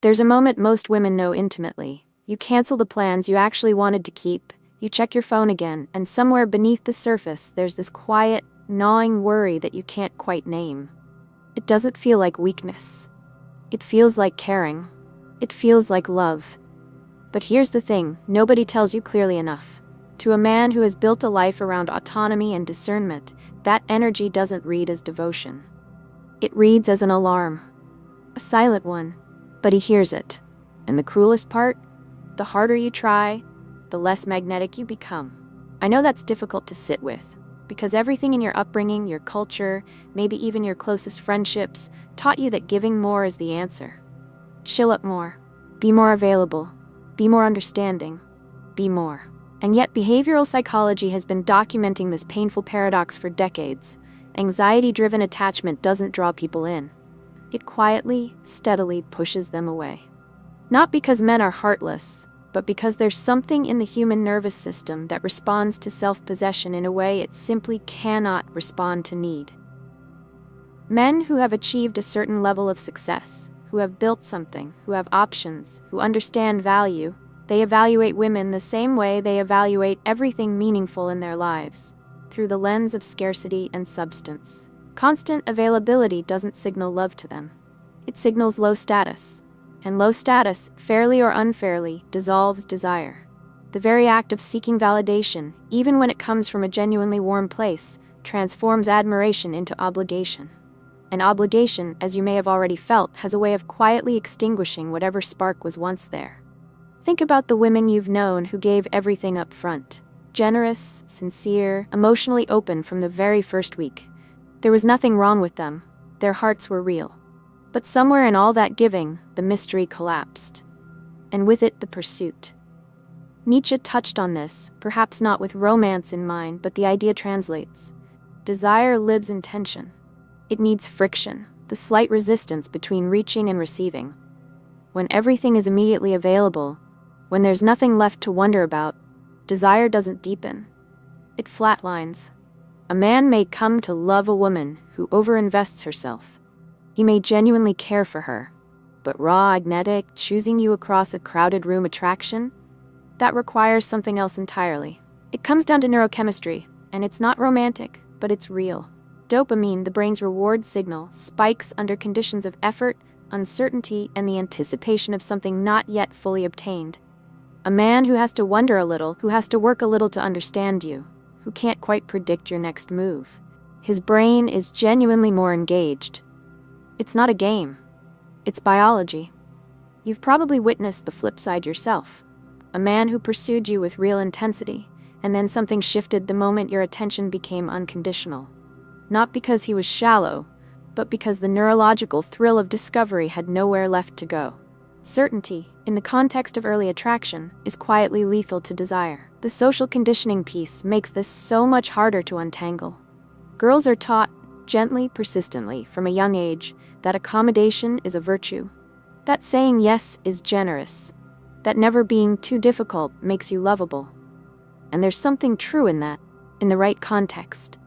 There's a moment most women know intimately. You cancel the plans you actually wanted to keep, you check your phone again, and somewhere beneath the surface there's this quiet, gnawing worry that you can't quite name. It doesn't feel like weakness. It feels like caring. It feels like love. But here's the thing, nobody tells you clearly enough. To a man who has built a life around autonomy and discernment, that energy doesn't read as devotion. It reads as an alarm. A silent one, but he hears it. And the cruelest part? The harder you try, the less magnetic you become. I know that's difficult to sit with, because everything in your upbringing, your culture, maybe even your closest friendships, taught you that giving more is the answer. Show up more. Be more available. Be more understanding. Be more. And yet behavioral psychology has been documenting this painful paradox for decades. Anxiety-driven attachment doesn't draw people in. It quietly, steadily pushes them away. Not because men are heartless, but because there's something in the human nervous system that responds to self-possession in a way it simply cannot respond to need. Men who have achieved a certain level of success, who have built something, who have options, who understand value, they evaluate women the same way they evaluate everything meaningful in their lives, through the lens of scarcity and substance. Constant availability doesn't signal love to them. It signals low status. And low status, fairly or unfairly, dissolves desire. The very act of seeking validation, even when it comes from a genuinely warm place, transforms admiration into obligation. And obligation, as you may have already felt, has a way of quietly extinguishing whatever spark was once there. Think about the women you've known who gave everything up front. Generous, sincere, emotionally open from the very first week. There was nothing wrong with them. Their hearts were real. But somewhere in all that giving, the mystery collapsed. And with it, the pursuit. Nietzsche touched on this, perhaps not with romance in mind, but the idea translates. Desire lives in tension. It needs friction, the slight resistance between reaching and receiving. When everything is immediately available, when there's nothing left to wonder about, desire doesn't deepen. It flatlines. A man may come to love a woman who overinvests herself. He may genuinely care for her, but raw, magnetic, choosing you across a crowded room attraction? That requires something else entirely. It comes down to neurochemistry, and it's not romantic, but it's real. Dopamine, the brain's reward signal, spikes under conditions of effort, uncertainty, and the anticipation of something not yet fully obtained. A man who has to wonder a little, who has to work a little to understand you, who can't quite predict your next move. His brain is genuinely more engaged. It's not a game. It's biology. You've probably witnessed the flip side yourself. A man who pursued you with real intensity, and then something shifted the moment your attention became unconditional. Not because he was shallow, but because the neurological thrill of discovery had nowhere left to go. Certainty, in the context of early attraction, is quietly lethal to desire. The social conditioning piece makes this so much harder to untangle. Girls are taught, gently, persistently, from a young age, that accommodation is a virtue. That saying yes is generous. That never being too difficult makes you lovable. And there's something true in that, in the right context.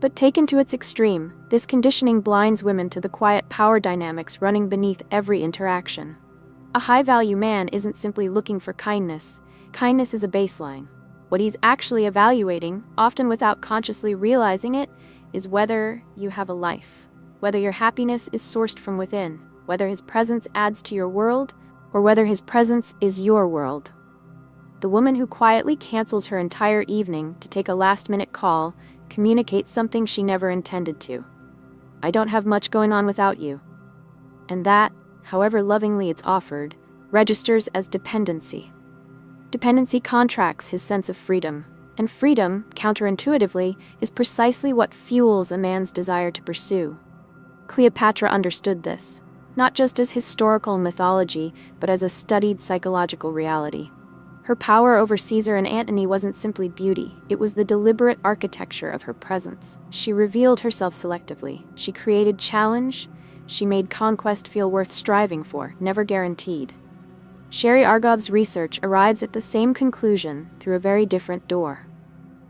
But taken to its extreme, this conditioning blinds women to the quiet power dynamics running beneath every interaction. A high-value man isn't simply looking for kindness. Kindness is a baseline. What he's actually evaluating, often without consciously realizing it, is whether you have a life. Whether your happiness is sourced from within, whether his presence adds to your world, or whether his presence is your world. The woman who quietly cancels her entire evening to take a last-minute call communicates something she never intended to. I don't have much going on without you. And that, however lovingly it's offered, registers as dependency. Dependency contracts his sense of freedom, and freedom, counterintuitively, is precisely what fuels a man's desire to pursue. Cleopatra understood this, not just as historical mythology, but as a studied psychological reality. Her power over Caesar and Antony wasn't simply beauty, it was the deliberate architecture of her presence. She revealed herself selectively. She created challenge. She made conquest feel worth striving for, never guaranteed. Sherry Argov's research arrives at the same conclusion through a very different door.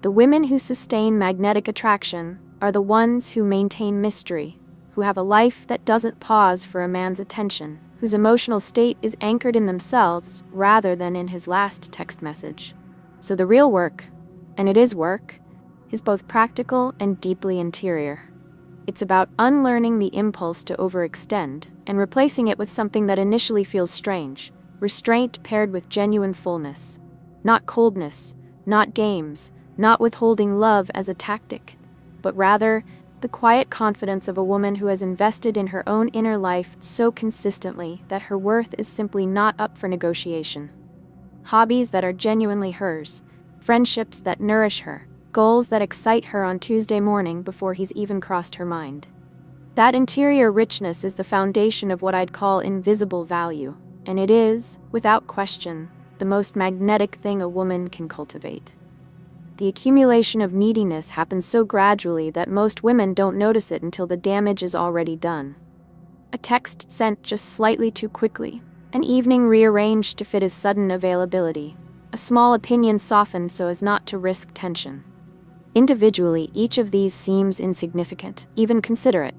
The women who sustain magnetic attraction are the ones who maintain mystery, who have a life that doesn't pause for a man's attention, whose emotional state is anchored in themselves rather than in his last text message. So the real work, and it is work, is both practical and deeply interior. It's about unlearning the impulse to overextend and replacing it with something that initially feels strange, restraint paired with genuine fullness. Not coldness, not games, not withholding love as a tactic, but rather the quiet confidence of a woman who has invested in her own inner life so consistently that her worth is simply not up for negotiation. Hobbies that are genuinely hers, friendships that nourish her, goals that excite her on Tuesday morning before he's even crossed her mind. That interior richness is the foundation of what I'd call invisible value, and it is, without question, the most magnetic thing a woman can cultivate. The accumulation of neediness happens so gradually that most women don't notice it until the damage is already done. A text sent just slightly too quickly, an evening rearranged to fit his sudden availability, a small opinion softened so as not to risk tension. Individually, each of these seems insignificant, even considerate.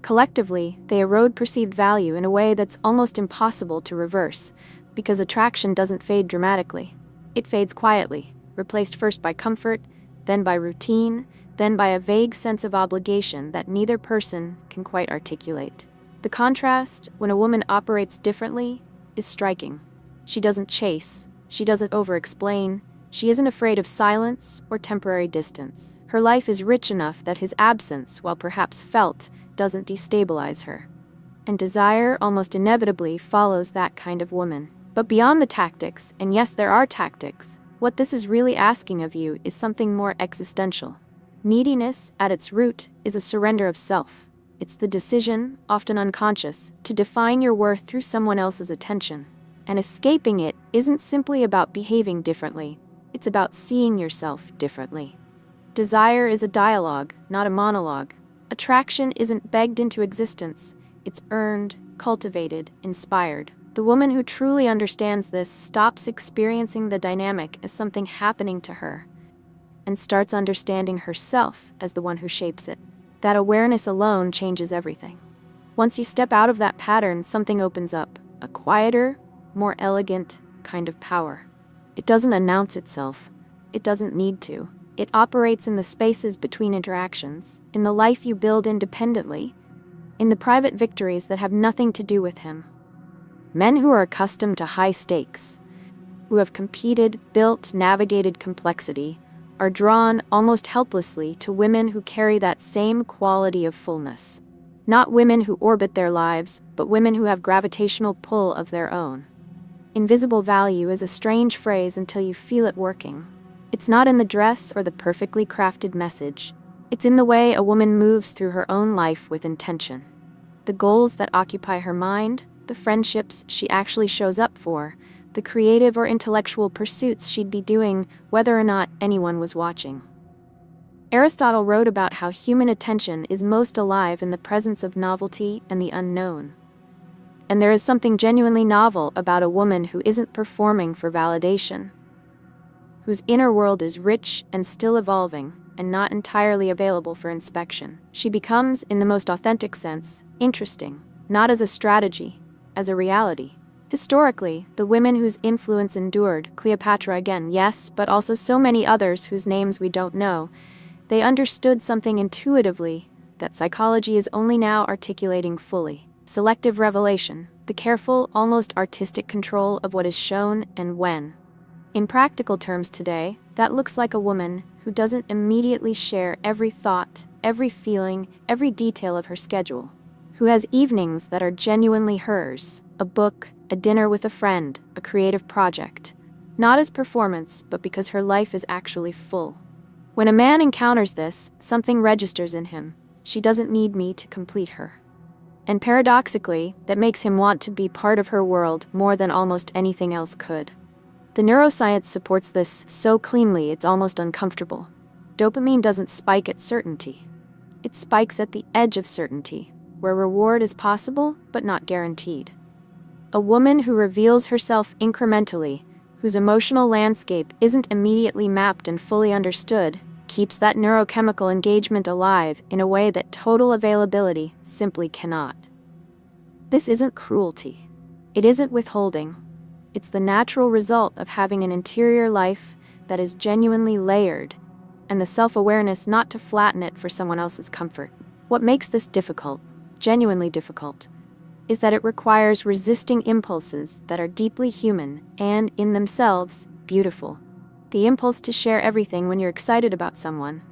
Collectively, they erode perceived value in a way that's almost impossible to reverse, because attraction doesn't fade dramatically. It fades quietly, replaced first by comfort, then by routine, then by a vague sense of obligation that neither person can quite articulate. The contrast, when a woman operates differently, is striking. She doesn't chase, she doesn't over-explain, she isn't afraid of silence or temporary distance. Her life is rich enough that his absence, while perhaps felt, doesn't destabilize her. And desire almost inevitably follows that kind of woman. But beyond the tactics, and yes, there are tactics, what this is really asking of you is something more existential. Neediness, at its root, is a surrender of self. It's the decision, often unconscious, to define your worth through someone else's attention. And escaping it isn't simply about behaving differently. It's about seeing yourself differently. Desire is a dialogue, not a monologue. Attraction isn't begged into existence. It's earned, cultivated, inspired. The woman who truly understands this stops experiencing the dynamic as something happening to her and starts understanding herself as the one who shapes it. That awareness alone changes everything. Once you step out of that pattern, something opens up, a quieter, more elegant kind of power. It doesn't announce itself. It doesn't need to. It operates in the spaces between interactions, in the life you build independently, in the private victories that have nothing to do with him. Men who are accustomed to high stakes, who have competed, built, navigated complexity, are drawn almost helplessly to women who carry that same quality of fullness. Not women who orbit their lives, but women who have gravitational pull of their own. Invisible value is a strange phrase until you feel it working. It's not in the dress or the perfectly crafted message. It's in the way a woman moves through her own life with intention. The goals that occupy her mind, the friendships she actually shows up for, the creative or intellectual pursuits she'd be doing whether or not anyone was watching. Aristotle wrote about how human attention is most alive in the presence of novelty and the unknown. And there is something genuinely novel about a woman who isn't performing for validation, whose inner world is rich and still evolving and not entirely available for inspection. She becomes, in the most authentic sense, interesting, not as a strategy, as a reality. Historically, the women whose influence endured, Cleopatra again, yes, but also so many others whose names we don't know, they understood something intuitively that psychology is only now articulating fully. Selective revelation, the careful, almost artistic control of what is shown and when. In practical terms today, that looks like a woman who doesn't immediately share every thought, every feeling, every detail of her schedule, who has evenings that are genuinely hers, a book, a dinner with a friend, a creative project, not as performance, but because her life is actually full. When a man encounters this, something registers in him. She doesn't need me to complete her. And paradoxically, that makes him want to be part of her world more than almost anything else could. The neuroscience supports this so cleanly it's almost uncomfortable. Dopamine doesn't spike at certainty. It spikes at the edge of certainty, where reward is possible but not guaranteed. A woman who reveals herself incrementally, whose emotional landscape isn't immediately mapped and fully understood, keeps that neurochemical engagement alive in a way that total availability simply cannot. This isn't cruelty. It isn't withholding. It's the natural result of having an interior life that is genuinely layered, and the self-awareness not to flatten it for someone else's comfort. What makes this difficult, genuinely difficult, is that it requires resisting impulses that are deeply human and, in themselves, beautiful. The impulse to share everything when you're excited about someone,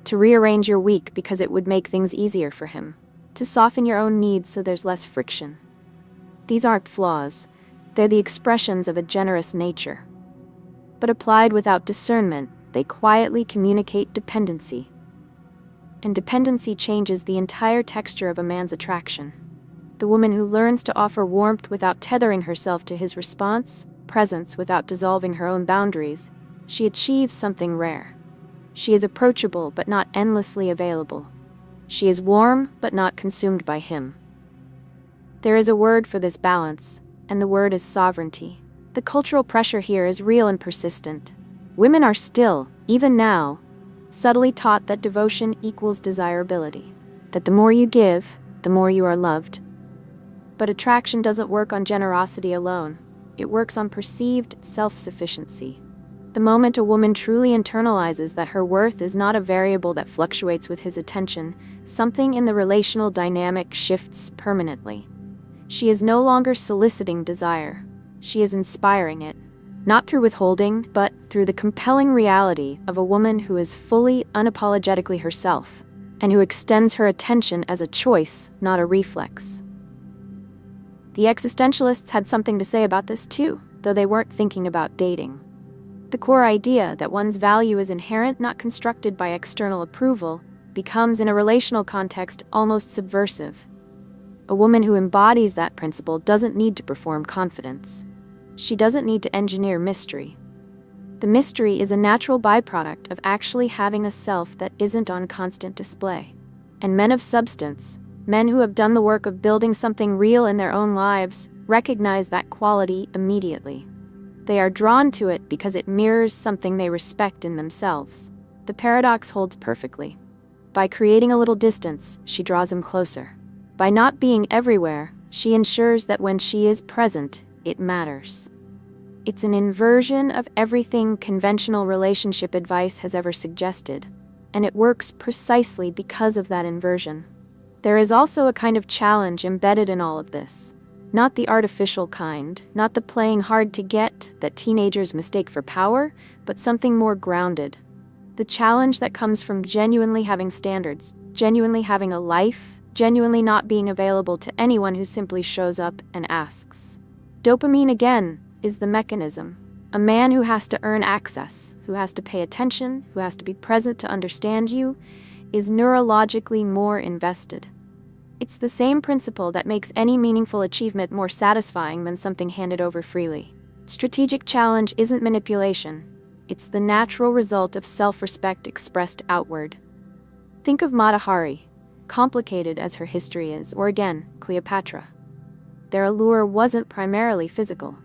to rearrange your week because it would make things easier for him, to soften your own needs so there's less friction. These aren't flaws, they're the expressions of a generous nature. But applied without discernment, they quietly communicate dependency. And dependency changes the entire texture of a man's attraction. The woman who learns to offer warmth without tethering herself to his response, presence without dissolving her own boundaries, she achieves something rare. She is approachable but not endlessly available. She is warm but not consumed by him. There is a word for this balance, and the word is sovereignty. The cultural pressure here is real and persistent. Women are still, even now, subtly taught that devotion equals desirability, that the more you give, the more you are loved. But attraction doesn't work on generosity alone. It works on perceived self-sufficiency. The moment a woman truly internalizes that her worth is not a variable that fluctuates with his attention, something in the relational dynamic shifts permanently. She is no longer soliciting desire. She is inspiring it, not through withholding, but through the compelling reality of a woman who is fully, unapologetically herself, and who extends her attention as a choice, not a reflex. The existentialists had something to say about this too, though they weren't thinking about dating. The core idea that one's value is inherent, not constructed by external approval, becomes, in a relational context, almost subversive. A woman who embodies that principle doesn't need to perform confidence. She doesn't need to engineer mystery. The mystery is a natural byproduct of actually having a self that isn't on constant display. And men of substance, men who have done the work of building something real in their own lives, recognize that quality immediately. They are drawn to it because it mirrors something they respect in themselves. The paradox holds perfectly. By creating a little distance, she draws him closer. By not being everywhere, she ensures that when she is present, it matters. It's an inversion of everything conventional relationship advice has ever suggested, and it works precisely because of that inversion. There is also a kind of challenge embedded in all of this. Not the artificial kind, not the playing hard to get that teenagers mistake for power, but something more grounded. The challenge that comes from genuinely having standards, genuinely having a life, genuinely not being available to anyone who simply shows up and asks. Dopamine, again, is the mechanism. A man who has to earn access, who has to pay attention, who has to be present to understand you, is neurologically more invested. It's the same principle that makes any meaningful achievement more satisfying than something handed over freely. Strategic challenge isn't manipulation. It's the natural result of self-respect expressed outward. Think of Mata Hari, complicated as her history is, or again, Cleopatra. Their allure wasn't primarily physical.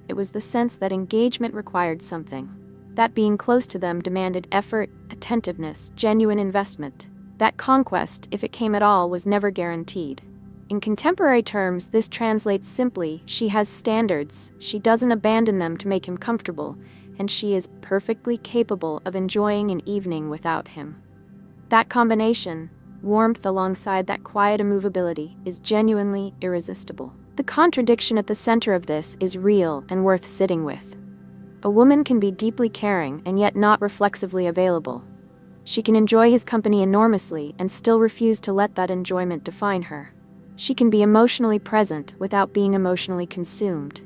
It was the sense that engagement required something. That being close to them demanded effort, attentiveness, genuine investment. That conquest, if it came at all, was never guaranteed. In contemporary terms, this translates simply: she has standards, she doesn't abandon them to make him comfortable, and she is perfectly capable of enjoying an evening without him. That combination, warmth alongside that quiet immovability, is genuinely irresistible. The contradiction at the center of this is real and worth sitting with. A woman can be deeply caring and yet not reflexively available. She can enjoy his company enormously and still refuse to let that enjoyment define her. She can be emotionally present without being emotionally consumed.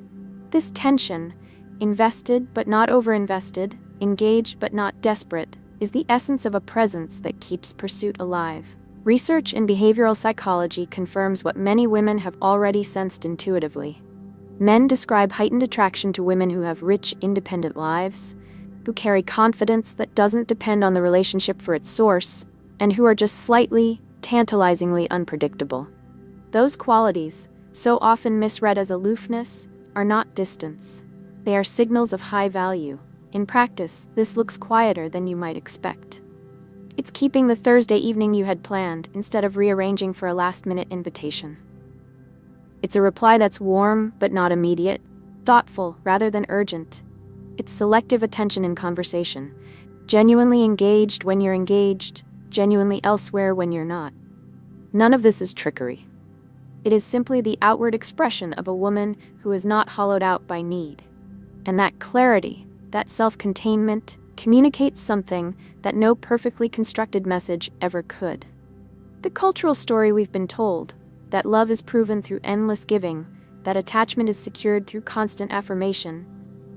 This tension, invested but not overinvested, engaged but not desperate, is the essence of a presence that keeps pursuit alive. Research in behavioral psychology confirms what many women have already sensed intuitively. Men describe heightened attraction to women who have rich, independent lives, who carry confidence that doesn't depend on the relationship for its source, and who are just slightly, tantalizingly unpredictable. Those qualities, so often misread as aloofness, are not distance. They are signals of high value. In practice, this looks quieter than you might expect. It's keeping the Thursday evening you had planned instead of rearranging for a last-minute invitation. It's a reply that's warm but not immediate, thoughtful rather than urgent. It's selective attention in conversation, genuinely engaged when you're engaged, genuinely elsewhere when you're not. None of this is trickery. It is simply the outward expression of a woman who is not hollowed out by need. And that clarity, that self-containment, communicates something that no perfectly constructed message ever could. The cultural story we've been told, that love is proven through endless giving, that attachment is secured through constant affirmation,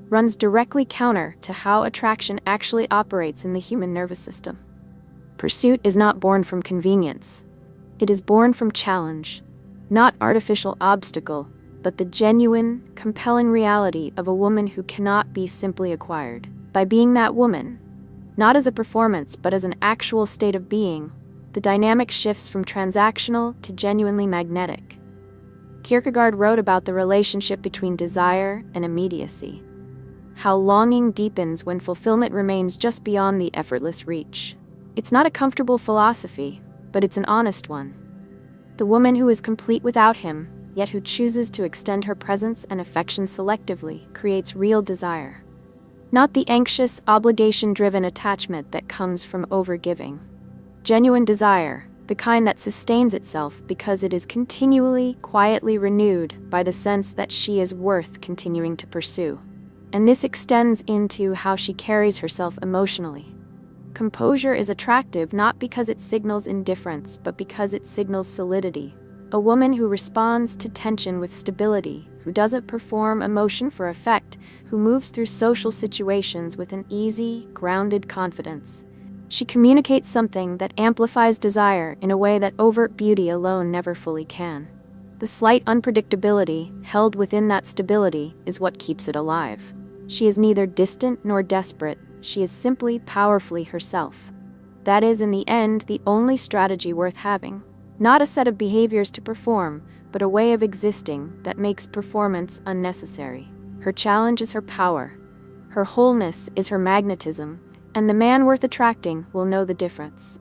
runs directly counter to how attraction actually operates in the human nervous system. Pursuit is not born from convenience. It is born from challenge, not artificial obstacle, but the genuine, compelling reality of a woman who cannot be simply acquired. By being that woman, not as a performance but as an actual state of being, the dynamic shifts from transactional to genuinely magnetic. Kierkegaard wrote about the relationship between desire and immediacy, how longing deepens when fulfillment remains just beyond the effortless reach. It's not a comfortable philosophy, but it's an honest one. The woman who is complete without him, yet who chooses to extend her presence and affection selectively, creates real desire. Not the anxious, obligation-driven attachment that comes from overgiving. Genuine desire, the kind that sustains itself because it is continually, quietly renewed by the sense that she is worth continuing to pursue. And this extends into how she carries herself emotionally. Composure is attractive not because it signals indifference, but because it signals solidity. A woman who responds to tension with stability, who doesn't perform emotion for effect, who moves through social situations with an easy, grounded confidence. She communicates something that amplifies desire in a way that overt beauty alone never fully can. The slight unpredictability, held within that stability, is what keeps it alive. She is neither distant nor desperate, she is simply powerfully herself. That is, in the end, the only strategy worth having. Not a set of behaviors to perform, but a way of existing that makes performance unnecessary. Her challenge is her power. Her wholeness is her magnetism, and the man worth attracting will know the difference.